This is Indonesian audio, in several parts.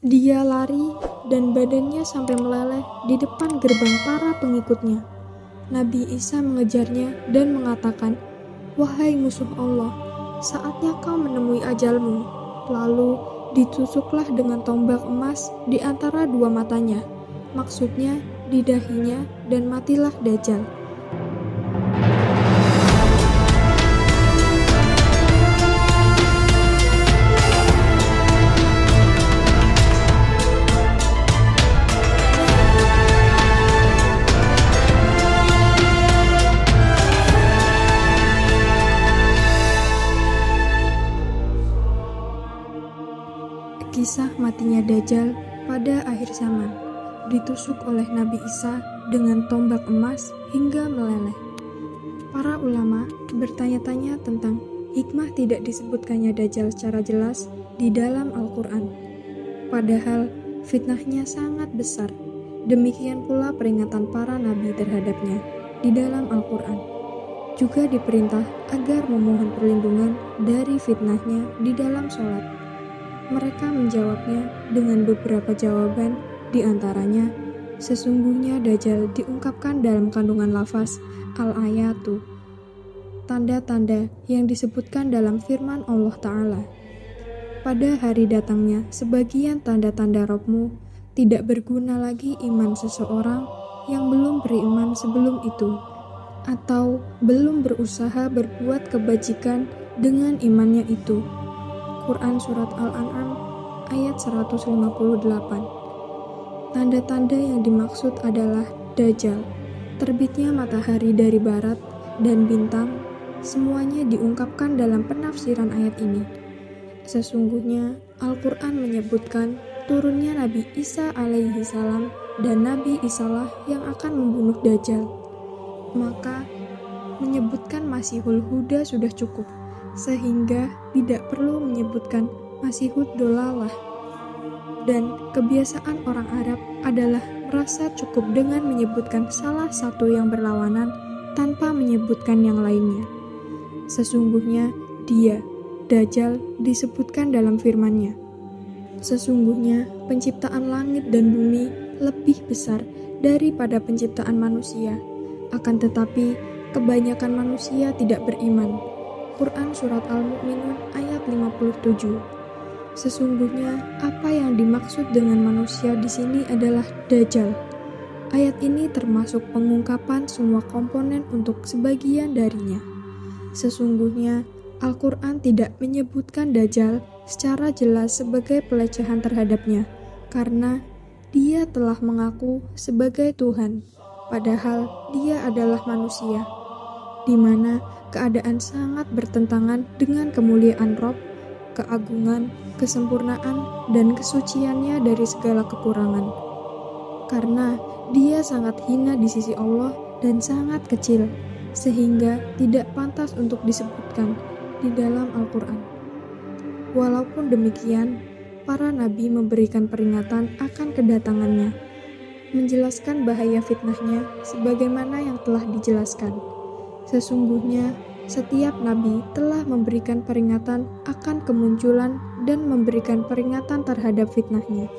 Dia lari dan badannya sampai meleleh di depan gerbang para pengikutnya. Nabi Isa mengejarnya dan mengatakan, "Wahai musuh Allah, saatnya kau menemui ajalmu." Lalu ditusuklah dengan tombak emas di antara dua matanya, maksudnya di dahinya, dan matilah Dajjal. Kisah matinya Dajjal pada akhir zaman, ditusuk oleh Nabi Isa dengan tombak emas hingga meleleh. Para ulama bertanya-tanya tentang hikmah tidak disebutkannya Dajjal secara jelas di dalam Al-Quran. Padahal fitnahnya sangat besar. Demikian pula peringatan para nabi terhadapnya di dalam Al-Quran. Juga diperintah agar memohon perlindungan dari fitnahnya di dalam sholat. Mereka menjawabnya dengan beberapa jawaban, di antaranya, sesungguhnya Dajjal diungkapkan dalam kandungan lafaz al-ayatu, tanda-tanda yang disebutkan dalam firman Allah Ta'ala. Pada hari datangnya sebagian tanda-tanda Rabb-mu, tidak berguna lagi iman seseorang yang belum beriman sebelum itu, atau belum berusaha berbuat kebajikan dengan imannya itu. Quran Surat Al-An'am ayat 158. Tanda-tanda yang dimaksud adalah Dajjal, terbitnya matahari dari barat, dan bintang, semuanya diungkapkan dalam penafsiran ayat ini. Sesungguhnya Al-Quran menyebutkan turunnya Nabi Isa alaihi salam dan Nabi Isalah yang akan membunuh Dajjal. Maka menyebutkan Masihul Huda sudah cukup, sehingga tidak perlu menyebutkan Masihud Dolalah. Dan kebiasaan orang Arab adalah merasa cukup dengan menyebutkan salah satu yang berlawanan tanpa menyebutkan yang lainnya. Sesungguhnya dia, Dajjal, disebutkan dalam firman-Nya. Sesungguhnya penciptaan langit dan bumi lebih besar daripada penciptaan manusia. Akan tetapi kebanyakan manusia tidak beriman. Quran Surat Al-Mu'minun ayat 57. Sesungguhnya apa yang dimaksud dengan manusia di sini adalah Dajjal. Ayat ini termasuk pengungkapan semua komponen untuk sebagian darinya. Sesungguhnya Al-Quran tidak menyebutkan Dajjal secara jelas sebagai pelecehan terhadapnya, karena dia telah mengaku sebagai Tuhan, padahal dia adalah manusia, di mana keadaan sangat bertentangan dengan kemuliaan Rabb, keagungan, kesempurnaan, dan kesuciannya dari segala kekurangan. Karena dia sangat hina di sisi Allah dan sangat kecil, sehingga tidak pantas untuk disebutkan di dalam Al-Quran. Walaupun demikian, para nabi memberikan peringatan akan kedatangannya, menjelaskan bahaya fitnahnya sebagaimana yang telah dijelaskan. Sesungguhnya, setiap nabi telah memberikan peringatan akan kemunculan dan memberikan peringatan terhadap fitnahnya.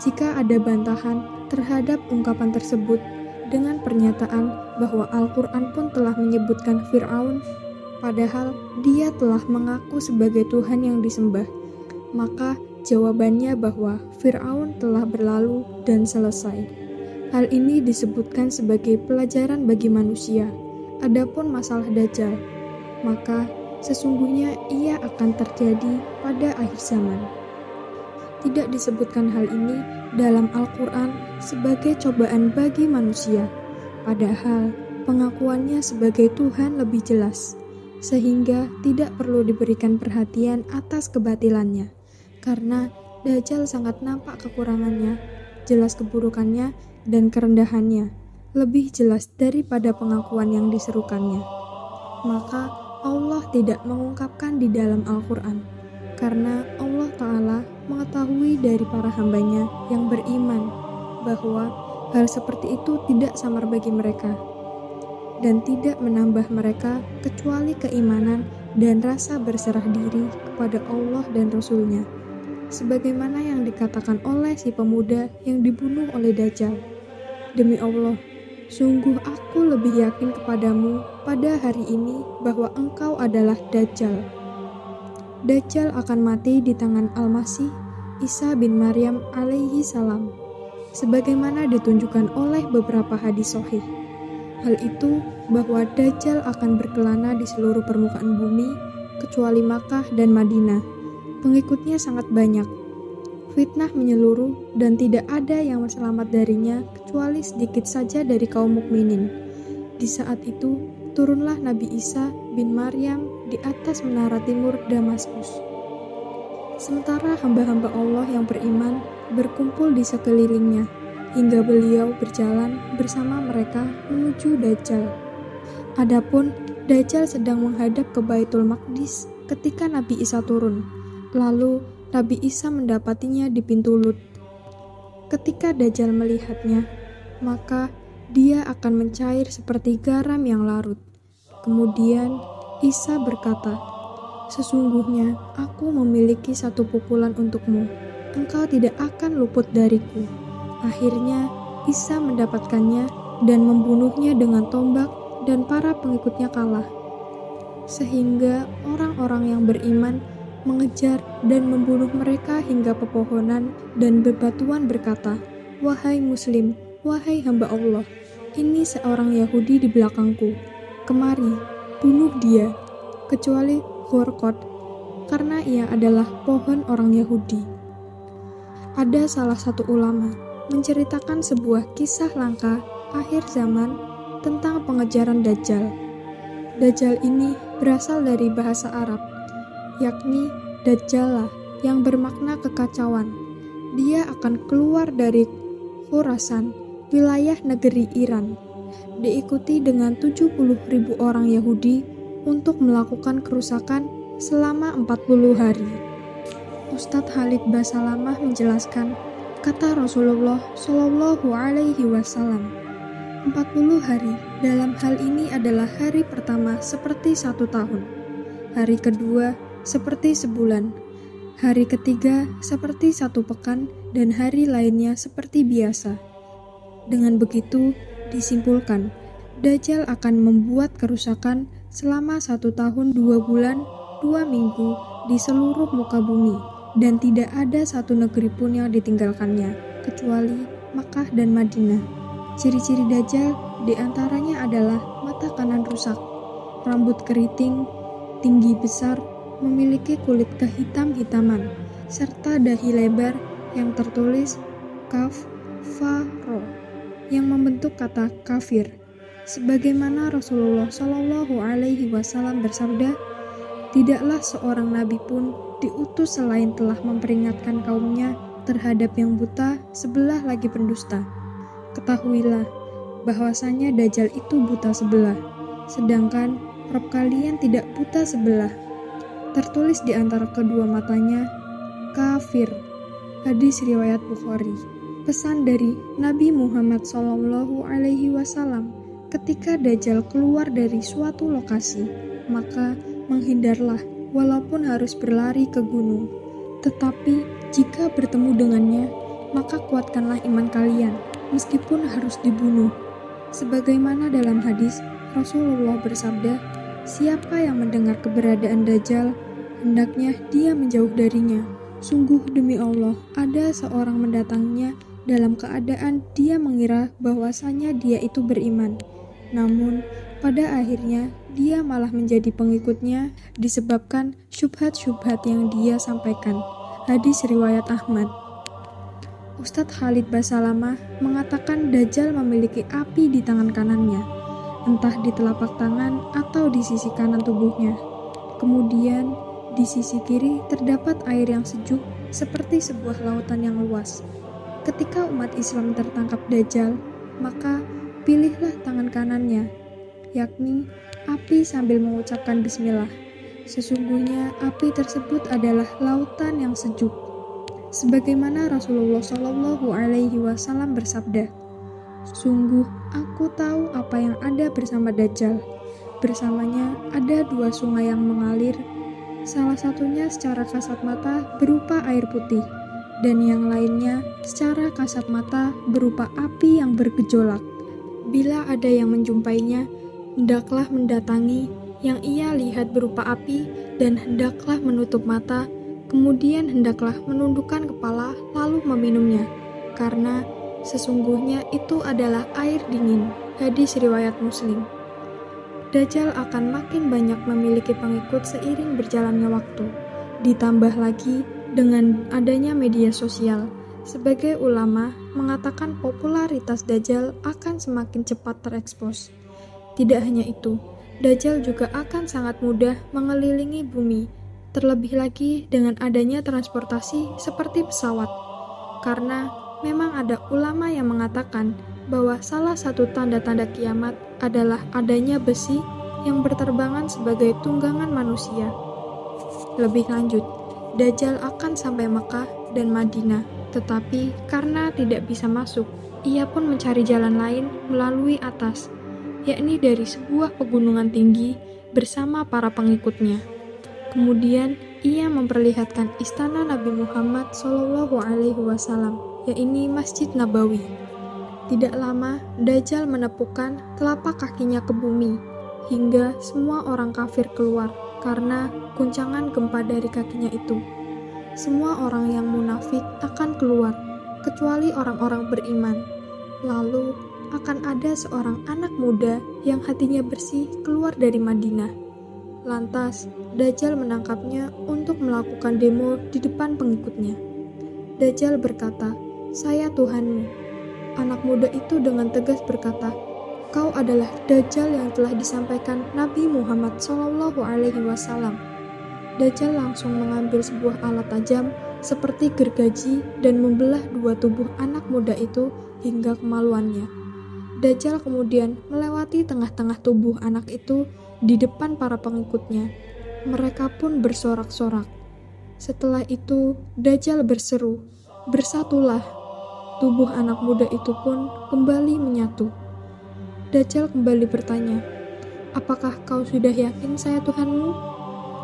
Jika ada bantahan terhadap ungkapan tersebut dengan pernyataan bahwa Al-Quran pun telah menyebutkan Fir'aun, padahal dia telah mengaku sebagai Tuhan yang disembah, maka jawabannya bahwa Fir'aun telah berlalu dan selesai. Hal ini disebutkan sebagai pelajaran bagi manusia. Adapun masalah Dajjal, maka sesungguhnya ia akan terjadi pada akhir zaman. Tidak disebutkan hal ini dalam Al-Quran sebagai cobaan bagi manusia, padahal pengakuannya sebagai Tuhan lebih jelas, sehingga tidak perlu diberikan perhatian atas kebatilannya, karena Dajjal sangat nampak kekurangannya, jelas keburukannya, dan kerendahannya lebih jelas daripada pengakuan yang diserukannya. Maka Allah tidak mengungkapkan di dalam Al-Quran, karena Allah Ta'ala mengetahui dari para hambanya yang beriman bahwa hal seperti itu tidak samar bagi mereka, dan tidak menambah mereka kecuali keimanan dan rasa berserah diri kepada Allah dan Rasul-Nya. sebagaimana yang dikatakan oleh si pemuda yang dibunuh oleh Dajjal. Demi Allah, sungguh aku lebih yakin kepadamu pada hari ini bahwa engkau adalah Dajjal. Dajjal akan mati di tangan Al-Masih Isa bin Maryam alaihi salam, sebagaimana ditunjukkan oleh beberapa hadis sahih. Hal itu bahwa Dajjal akan berkelana di seluruh permukaan bumi kecuali Makkah dan Madinah. Pengikutnya sangat banyak. Fitnah menyeluruh dan tidak ada yang selamat darinya kecuali sedikit saja dari kaum mukminin. Di saat itu, turunlah Nabi Isa bin Maryam di atas menara timur Damaskus. Sementara hamba-hamba Allah yang beriman berkumpul di sekelilingnya, hingga beliau berjalan bersama mereka menuju Dajjal. Adapun Dajjal sedang menghadap ke Baitul Maqdis ketika Nabi Isa turun. Lalu Nabi Isa mendapatinya di pintu Lut. Ketika Dajjal melihatnya, maka dia akan mencair seperti garam yang larut. Kemudian Isa berkata, "Sesungguhnya aku memiliki satu pukulan untukmu. Engkau tidak akan luput dariku." Akhirnya Isa mendapatkannya dan membunuhnya dengan tombak, dan para pengikutnya kalah. Sehingga orang-orang yang beriman mengejar dan membunuh mereka hingga pepohonan dan bebatuan berkata, "Wahai Muslim, wahai hamba Allah, ini seorang Yahudi di belakangku. Kemari, bunuh dia." Kecuali Ghorqad, karena ia adalah pohon orang Yahudi. Ada salah satu ulama menceritakan sebuah kisah langka akhir zaman tentang pengejaran Dajjal. Dajjal ini berasal dari bahasa Arab, yakni Dajjalah, yang bermakna kekacauan. Dia akan keluar dari Khurasan, wilayah negeri Iran, diikuti dengan 70.000 orang Yahudi untuk melakukan kerusakan selama 40 hari. Ustadz Khalid Basalamah menjelaskan, kata Rasulullah Shallallahu Alaihi Wasallam, 40 hari dalam hal ini adalah hari pertama seperti 1 tahun, hari kedua seperti sebulan, hari ketiga seperti 1 pekan, dan hari lainnya seperti biasa. Dengan begitu disimpulkan, Dajjal akan membuat kerusakan selama 1 tahun 2 bulan 2 minggu di seluruh muka bumi, dan tidak ada satu negeri pun yang ditinggalkannya kecuali Makkah dan Madinah. Ciri-ciri Dajjal diantaranya adalah mata kanan rusak, rambut keriting, tinggi besar, memiliki kulit kehitam-hitaman, serta dahi lebar yang tertulis Kaf, Fa, Ro, yang membentuk kata kafir. Sebagaimana Rasulullah Shallallahu Alaihi Wasallam bersabda, "Tidaklah seorang nabi pun diutus selain telah memperingatkan kaumnya terhadap yang buta sebelah lagi pendusta. Ketahuilah bahwasanya Dajjal itu buta sebelah, sedangkan Rabb kalian tidak buta sebelah. Tertulis di antara kedua matanya, kafir." Hadis riwayat Bukhari. Pesan dari Nabi Muhammad SAW, ketika Dajjal keluar dari suatu lokasi, maka menghindarlah walaupun harus berlari ke gunung. Tetapi jika bertemu dengannya, maka kuatkanlah iman kalian, meskipun harus dibunuh. Sebagaimana dalam hadis, Rasulullah bersabda, "Siapa yang mendengar keberadaan Dajjal, hendaknya dia menjauh darinya. Sungguh demi Allah, ada seorang mendatanginya dalam keadaan dia mengira bahwasanya dia itu beriman. Namun, pada akhirnya dia malah menjadi pengikutnya disebabkan syubhat-syubhat yang dia sampaikan." Hadis riwayat Ahmad. Ustadz Khalid Basalamah mengatakan Dajjal memiliki api di tangan kanannya, entah di telapak tangan atau di sisi kanan tubuhnya. Kemudian, di sisi kiri terdapat air yang sejuk seperti sebuah lautan yang luas. Ketika umat Islam tertangkap Dajjal, maka pilihlah tangan kanannya, yakni api sambil mengucapkan bismillah. Sesungguhnya api tersebut adalah lautan yang sejuk. Sebagaimana Rasulullah SAW bersabda, "Sungguh aku tahu apa yang ada bersama Dajjal. Bersamanya ada 2 sungai yang mengalir, Salah satunya secara kasat mata berupa air putih, dan yang lainnya secara kasat mata berupa api yang bergejolak. Bila ada yang menjumpainya, hendaklah mendatangi yang ia lihat berupa api, dan hendaklah menutup mata, kemudian hendaklah menundukkan kepala lalu meminumnya, karena sesungguhnya itu adalah air dingin. Hadis riwayat Muslim. Dajjal akan makin banyak memiliki pengikut seiring berjalannya waktu. Ditambah lagi dengan adanya media sosial. Sebagai ulama mengatakan popularitas Dajjal akan semakin cepat terekspos. Tidak hanya itu, Dajjal juga akan sangat mudah mengelilingi bumi, terlebih lagi dengan adanya transportasi seperti pesawat. Karena memang ada ulama yang mengatakan bahwa salah satu tanda-tanda kiamat adalah adanya besi yang berterbangan sebagai tunggangan manusia. Lebih lanjut, Dajjal akan sampai Mekah dan Madinah, tetapi karena tidak bisa masuk, ia pun mencari jalan lain melalui atas, yakni dari sebuah pegunungan tinggi bersama para pengikutnya. Kemudian ia memperlihatkan istana Nabi Muhammad SAW, yakni Masjid Nabawi. Tidak lama, Dajjal menepukkan telapak kakinya ke bumi, hingga semua orang kafir keluar karena guncangan gempa dari kakinya itu. Semua orang yang munafik akan keluar, kecuali orang-orang beriman. Lalu akan ada seorang anak muda yang hatinya bersih keluar dari Madinah. Lantas, Dajjal menangkapnya untuk melakukan demo di depan pengikutnya. Dajjal berkata, "Saya Tuhanmu." Anak muda itu dengan tegas berkata, "Kau adalah Dajjal yang telah disampaikan Nabi Muhammad SAW." Dajjal langsung mengambil sebuah alat tajam seperti gergaji dan membelah dua tubuh anak muda itu hingga kemaluannya. Dajjal kemudian melewati tengah-tengah tubuh anak itu di depan para pengikutnya. Mereka pun bersorak-sorak. Setelah itu, Dajjal berseru, "Bersatulah." Tubuh anak muda itu pun kembali menyatu. Dajjal kembali bertanya, "Apakah kau sudah yakin saya Tuhanmu?"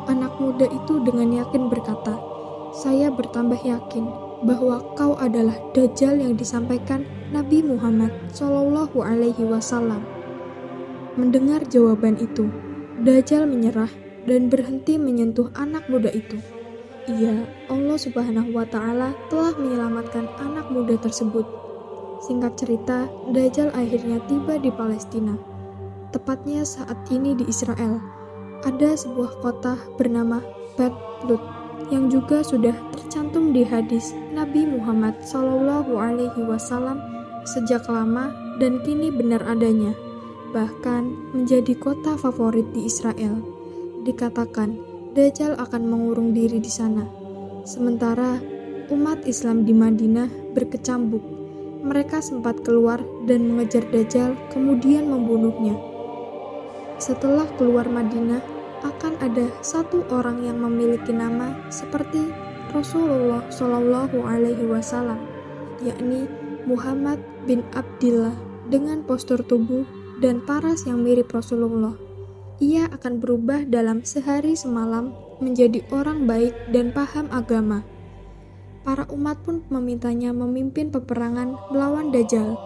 Anak muda itu dengan yakin berkata, "Saya bertambah yakin bahwa kau adalah Dajjal yang disampaikan Nabi Muhammad SAW." Mendengar jawaban itu, Dajjal menyerah dan berhenti menyentuh anak muda itu. Iya, Allah Subhanahu wa Ta'ala telah menyelamatkan anak muda tersebut. Singkat cerita, Dajjal akhirnya tiba di Palestina. Tepatnya saat ini di Israel. Ada sebuah kota bernama Bet Lut yang juga sudah tercantum di hadis Nabi Muhammad SAW sejak lama dan kini benar adanya. Bahkan menjadi kota favorit di Israel. Dikatakan Dajjal akan mengurung diri di sana. Sementara umat Islam di Madinah berkecambuk. Mereka sempat keluar dan mengejar Dajjal, kemudian membunuhnya. Setelah keluar Madinah, akan ada satu orang yang memiliki nama seperti Rasulullah SAW, yakni Muhammad bin Abdillah, dengan postur tubuh dan paras yang mirip Rasulullah. Ia akan berubah dalam sehari semalam menjadi orang baik dan paham agama. Para umat pun memintanya memimpin peperangan melawan Dajjal.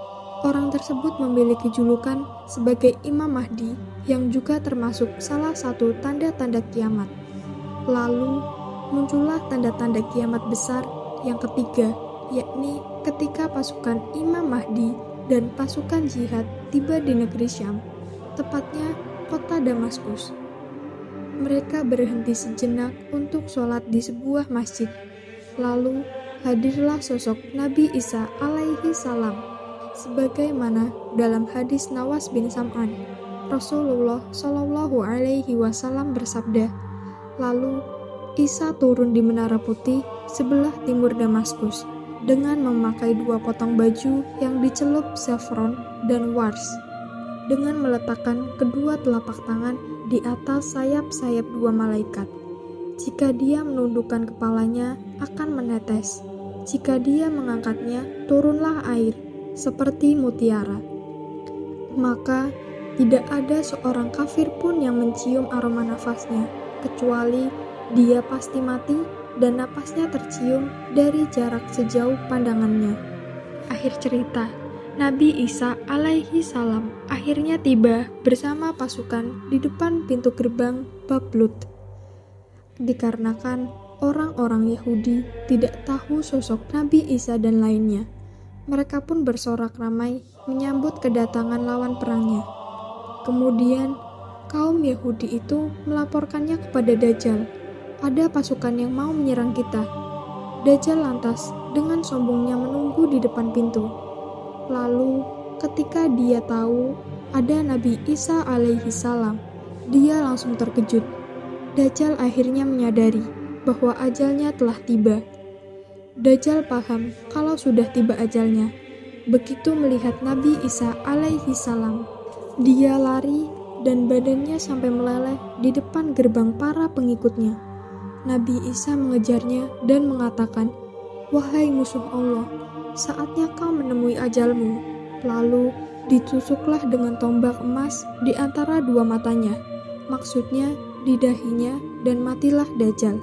Orang tersebut memiliki julukan sebagai Imam Mahdi yang juga termasuk salah satu tanda-tanda kiamat. Lalu muncullah tanda-tanda kiamat besar yang ketiga, yakni ketika pasukan Imam Mahdi dan pasukan jihad tiba di negeri Syam, tepatnya kota Damaskus. Mereka berhenti sejenak untuk sholat di sebuah masjid. Lalu hadirlah sosok Nabi Isa alaihi salam. Sebagaimana dalam hadis Nawas bin Sam'an, Rasulullah SAW bersabda, "Lalu Isa turun di Menara Putih sebelah timur Damaskus dengan memakai 2 potong baju yang dicelup saffron dan wars, dengan meletakkan kedua telapak tangan di atas sayap-sayap 2 malaikat. Jika dia menundukkan kepalanya, akan menetes. Jika dia mengangkatnya, turunlah air, seperti mutiara. Maka, tidak ada seorang kafir pun yang mencium aroma nafasnya, kecuali Dia pasti mati dan napasnya tercium dari jarak sejauh pandangannya. Akhir cerita, Nabi Isa alaihi salam akhirnya tiba bersama pasukan di depan pintu gerbang Bab Lut. Dikarenakan orang-orang Yahudi tidak tahu sosok Nabi Isa dan lainnya, mereka pun bersorak ramai menyambut kedatangan lawan perangnya. Kemudian, kaum Yahudi itu melaporkannya kepada Dajjal. Ada pasukan yang mau menyerang kita. Dajjal lantas dengan sombongnya menunggu di depan pintu. Lalu, ketika dia tahu ada Nabi Isa alaihi salam, dia langsung terkejut. Dajjal akhirnya menyadari bahwa ajalnya telah tiba. Dajjal paham kalau sudah tiba ajalnya. Begitu melihat Nabi Isa alaihi salam, dia lari dan badannya sampai meleleh di depan gerbang para pengikutnya. Nabi Isa mengejarnya dan mengatakan, "Wahai musuh Allah, saatnya kau menemui ajalmu." Lalu ditusuklah dengan tombak emas di antara dua matanya, maksudnya di dahinya, dan matilah Dajjal.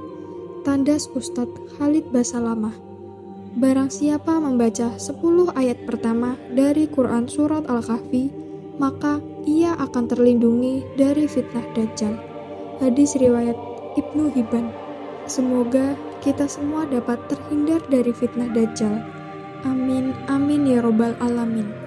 Tandas Ustadz Khalid Basalamah. Barang siapa membaca 10 ayat pertama dari Quran Surat Al-Kahfi, maka ia akan terlindungi dari fitnah Dajjal. Hadis riwayat Ibnu Hibban. Semoga kita semua dapat terhindar dari fitnah Dajjal. Amin, amin ya robbal alamin.